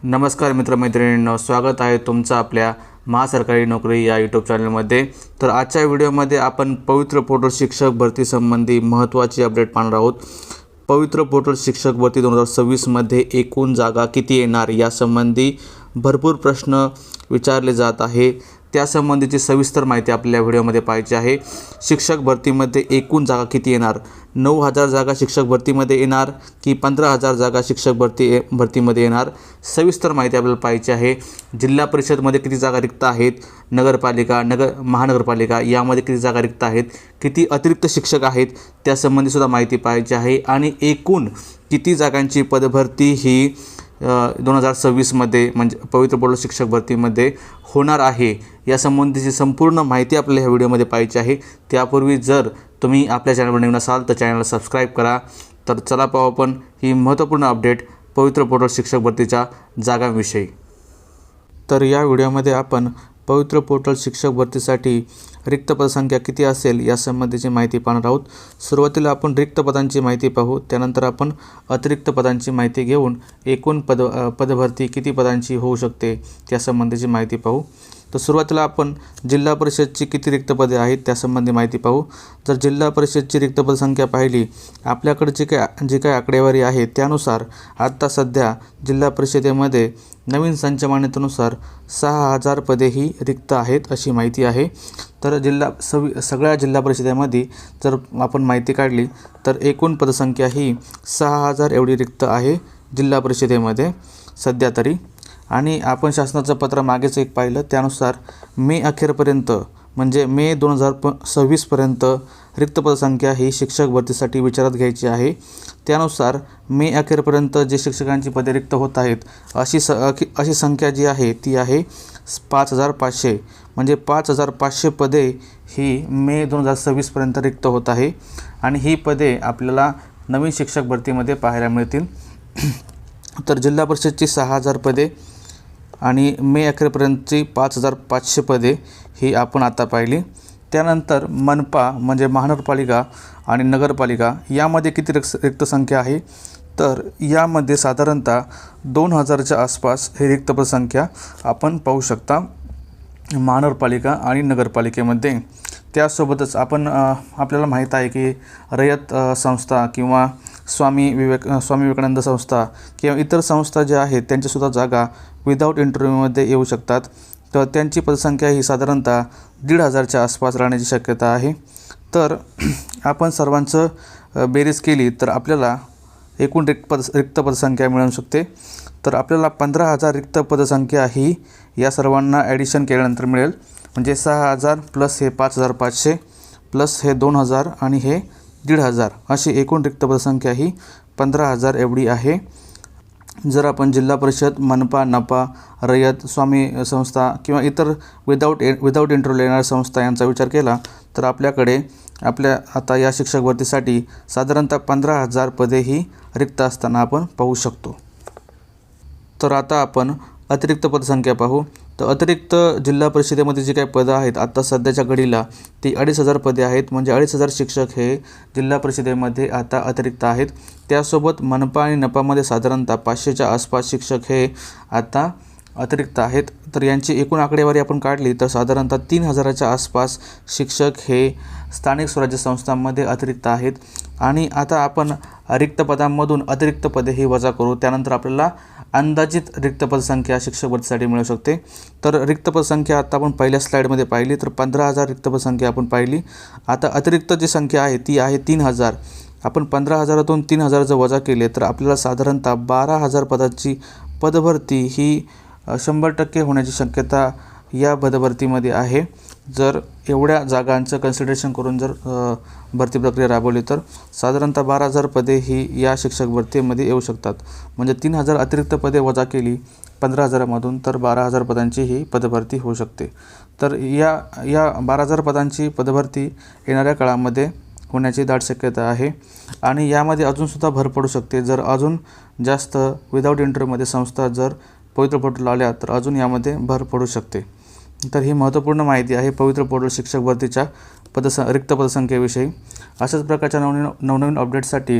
नमस्कार मित्रमैत्रिणींनो, स्वागत आहे तुमचं आपल्या महासरकारी नोकरी या यूट्यूब चॅनलमध्ये। तर आजच्या व्हिडिओमध्ये आपण पवित्र पोर्टल शिक्षक भरती संबंधी महत्त्वाची अपडेट पाहणार आहोत। पवित्र पोर्टल शिक्षक भरती 2026 मध्ये एकूण जागा किती येणार यासंबंधी भरपूर प्रश्न विचारले जात आहे। त्यासंबंधीची सविस्तर माहिती आपल्या व्हिडिओमध्ये पाहायची आहे। शिक्षक भरतीमध्ये एकूण जागा किती येणार? 9,000 जागा शिक्षक भरतीमध्ये येणार की 15,000 जागा शिक्षक भरतीमध्ये येणार? सविस्तर माहिती आपल्याला पाहायची आहे। जिल्हा परिषदमध्ये किती जागा रिक्त आहेत? नगरपालिका, महानगरपालिका यामध्ये किती जागा रिक्त आहेत? किती अतिरिक्त शिक्षक आहेत त्यासंबंधी सुद्धा माहिती पाहायची आहे। आणि एकूण किती जागांची पदभरती ही 2026 मध्ये म्हणजे पवित्र पोर्टल शिक्षक भरतीमध्ये होणार आहे यासंबंधीची संपूर्ण माहिती आपल्याला ह्या व्हिडिओमध्ये पाहायची आहे। त्यापूर्वी जर तुम्ही आपल्या चॅनलवर नवीन असाल तर चॅनलला सबस्क्राईब करा। तर चला पाहू आपण ही महत्त्वपूर्ण अपडेट पवित्र पोर्टल शिक्षक भरतीच्या जागांविषयी। तर या व्हिडिओमध्ये आपण पवित्र पोर्टल शिक्षक भरतीसाठी रिक्त पदसंख्या किती असेल यासंबंधीची माहिती पाहणार आहोत। सुरुवातीला आपण रिक्त पदांची माहिती पाहू, त्यानंतर आपण अतिरिक्त पदांची माहिती घेऊन एकूण पदभरती किती पदांची होऊ शकते त्यासंबंधीची माहिती पाहू। तर सुरुवातीला आपण जिल्हा परिषदची किती रिक्त पदे आहेत त्यासंबंधी माहिती पाहू। जर जिल्हा परिषदची रिक्त पदसंख्या पाहिली, आपल्याकडे जी काय आकडेवारी आहे त्यानुसार आत्ता सध्या जिल्हा परिषदेमध्ये नवीन संच मान्यतेनुसार 6,000 पदे ही रिक्त आहेत अशी माहिती आहे। तर सगळ्या जिल्हा परिषदेमध्ये जर आपण माहिती काढली तर एकूण पदसंख्या ही 6,000 एवढी रिक्त आहे जिल्हा परिषदेमध्ये सध्या तरी। आणि आपण शासनाचं पत्र मागेच एक पाहिलं, त्यानुसार मे अखेरपर्यंत म्हणजे मे 2026 पर्यंत रिक्त पदसंख्या ही शिक्षक भरतीसाठी विचारात घ्यायची आहे। त्यानुसार मे अखेरपर्यंत जे शिक्षकांची पदे रिक्त होत आहेत अशी संख्या जी आहे ती आहे 5,500, म्हणजे 5,500 पदे ही मे 2026 पर्यंत रिक्त होत आहे। आणि ही पदे आपल्याला नवीन शिक्षक भरतीमध्ये पाहायला मिळतील। तर जिल्हा परिषदची 6,000 पदे आणि मे अखेरपर्यंतची 5,500 पदे ही आपण आता पाहिली। त्यानंतर मनपा म्हणजे महानगरपालिका आणि नगरपालिका यामध्ये किती रिक्त संख्या आहे? तर यामध्ये साधारणतः 2,000च्या आसपास ही रिक्त पदसंख्या आपण पाहू शकता महानगरपालिका आणि नगरपालिकेमध्ये। त्यासोबतच आपल्याला माहीत आहे की रयत संस्था किंवा स्वामी विवेकानंद संस्था किंवा इतर संस्था ज्या आहेत त्यांच्यासुद्धा जागा विदाऊट इंटरव्ह्यूमध्ये येऊ शकतात। तर त्यांची पदसंख्या ही साधारणतः 1,500च्या आसपास राहण्याची शक्यता आहे। तर आपण सर्वांचं बेरीज केली तर आपल्याला एकूण रिक्त पदसंख्या मिळू शकते। तर आपल्याला 15,000 रिक्त पदसंख्या ही या सर्वांना ॲडिशन केल्यानंतर मिळेल, म्हणजे 6,000 प्लस हे 5,500 प्लस हे 2,000 आणि हे 1,500 अशी एकूण रिक्त पदसंख्या ही 15,000 एवढी आहे। जर आपण जिल्हा परिषद, मनपा, नपा, रयत, स्वामी संस्था किंवा इतर विदाऊट इंटरव्ह्यू येणाऱ्या संस्था यांचा विचार केला तर आपल्याकडे आता या शिक्षक भरतीसाठी साधारणतः 15,000 पदे ही रिक्त असताना आपण पाहू शकतो। तर आता आपण अतिरिक्त पदसंख्या पाहू। तर अतिरिक्त जिल्हा परिषदेमध्ये जी काही पदं आहेत आता सध्याच्या घडीला ती 2,500 पदे आहेत, म्हणजे 2,500 शिक्षक हे जिल्हा परिषदेमध्ये आता अतिरिक्त आहेत। त्यासोबत मनपा आणि नपामध्ये साधारणतः 500च्या आसपास शिक्षक हे आता अतिरिक्त आहेत। तर यांची एकूण आकडेवारी आपण काढली तर साधारणतः 3,000च्या आसपास शिक्षक हे स्थानिक स्वराज्य संस्थांमध्ये अतिरिक्त आहेत। आणि आता आपण रिक्त पदांमधून अतिरिक्त पदे ही वजा करू, त्यानंतर आपल्याला अंदाजित रिक्त पदसंख्या शिक्षक भरतीसाठी मिळू शकते। तर रिक्त पदसंख्या आता आपण पहिल्या स्लाईडमध्ये पाहिली तर 15,000 रिक्त पदसंख्या आपण पाहिली। आता अतिरिक्त जी संख्या आहे ती आहे 3,000। आपण 15,000तून 3,000 जर वजा केले तर आपल्याला साधारणतः 12,000 पदाची पदभरती ही 100% होण्याची शक्यता या पदभरतीमध्ये आहे। जर एवढ्या जागांचं कन्सिडरेशन करून जर भरती प्रक्रिया राबवली तर साधारणतः 12,000 पदे ही या शिक्षक भरतीमध्ये येऊ शकतात। म्हणजे 3,000 अतिरिक्त पदे वजा केली 15,000मधून तर 12,000 पदांची ही पदभरती होऊ शकते। तर या 12,000 पदांची पदभरती येणाऱ्या काळामध्ये होण्याची दाट शक्यता आहे। आणि यामध्ये अजूनसुद्धा भर पडू शकते, जर अजून जास्त विदाऊट इंटरव्ह्यूमध्ये संस्था जर पवित्र पोर्टल आल्या तर अजून यामध्ये भर पडू शकते। तर ही महत्त्वपूर्ण माहिती आहे पवित्र पोर्टल शिक्षक भरतीच्या रिक्त पदसंख्येविषयी। अशाच प्रकारच्या नवनवीन अपडेट्ससाठी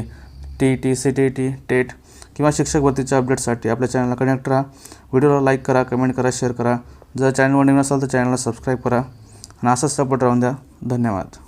TET, CTET, टेट किंवा शिक्षक भरतीच्या अपडेटसाठी आपल्या चॅनलला कनेक्ट राहा. व्हिडिओला लाईक करा, कमेंट करा, शेअर करा. जर चॅनलवर नवीन असाल तर चॅनलला सबस्क्राईब करा आणि असाच सपोर्ट राहून द्या. धन्यवाद.